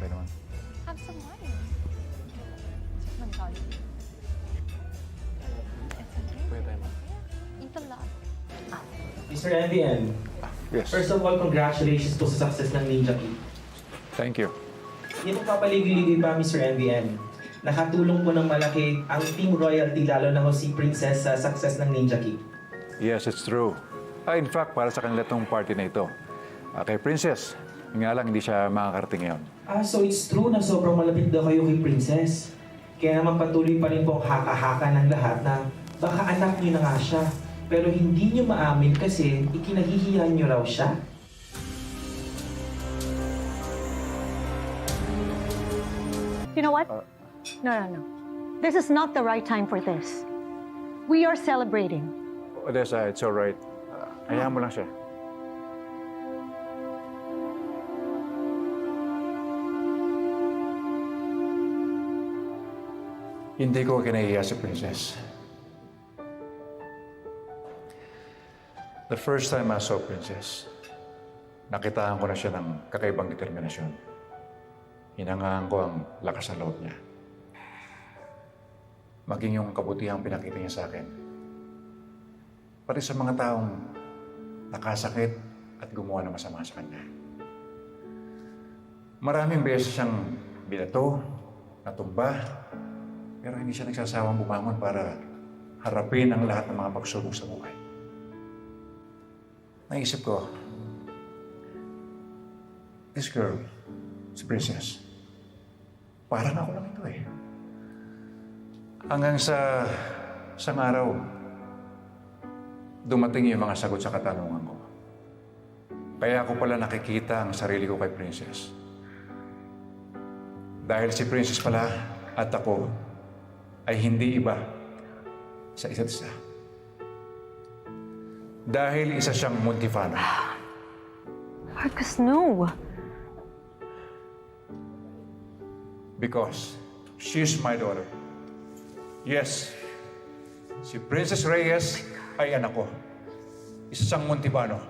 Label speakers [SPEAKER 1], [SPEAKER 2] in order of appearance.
[SPEAKER 1] okay naman.
[SPEAKER 2] Have some wine. Nagkalo. It's okay.
[SPEAKER 1] Pwede tayo, ma.
[SPEAKER 2] Yeah, eat a lot.
[SPEAKER 3] Mr. MVN,
[SPEAKER 1] Yes.
[SPEAKER 3] first of all, congratulations po sa success ng Ninja Key.
[SPEAKER 1] Thank you.
[SPEAKER 3] Hindi po papaligid-ligid pa, Mr. MVN. Nakatulong po ng malaki ang Team Royalty, lalo na ho si Princess sa success ng Ninja Key.
[SPEAKER 1] Yes, it's true. In fact, para sa kanila tong party na ito. Kay Princess, nga lang hindi siya makakarating ngayon.
[SPEAKER 3] So it's true na sobrang malapit daw kayo kay Princess. Kaya naman patuloy pa rin po ang haka-haka ng lahat na baka anak niyo na nga siya. Pero hindi niyo maamin kasi ikinahihiyan niyo raw siya.
[SPEAKER 4] You know what? No. This is not the right time for this. We are celebrating.
[SPEAKER 1] Odessa, it's all right. Hayaan mo lang siya. Hindi ko kinahiya si Princess. The first time I saw Princess, nakitaan ko na siya ng kakaibang determinasyon. Hinangaan ko ang lakas ng loob niya. Maging yung kabutihang pinakita niya sa akin. Pati sa mga taong nakasakit at gumawa ng masama sa kanya. Maraming beses siyang binato, natumba, pero hindi siya nagsasawang bumangon para harapin ang lahat ng mga pagsubok sa buhay. Naisip ko, this girl, si Princess, parang ako lang ito eh. Hanggang sa isang araw, dumating yung mga sagot sa katanungan ko. Kaya ako pala nakikita ang sarili ko kay Princess. Dahil si Princess pala at ako ay hindi iba sa isa't isa. Dahil isa siyang Montifano.
[SPEAKER 4] Marcus, no.
[SPEAKER 1] Because she's my daughter. Yes, si Princess Reyes ay anak ko. Isa siyang Montifano.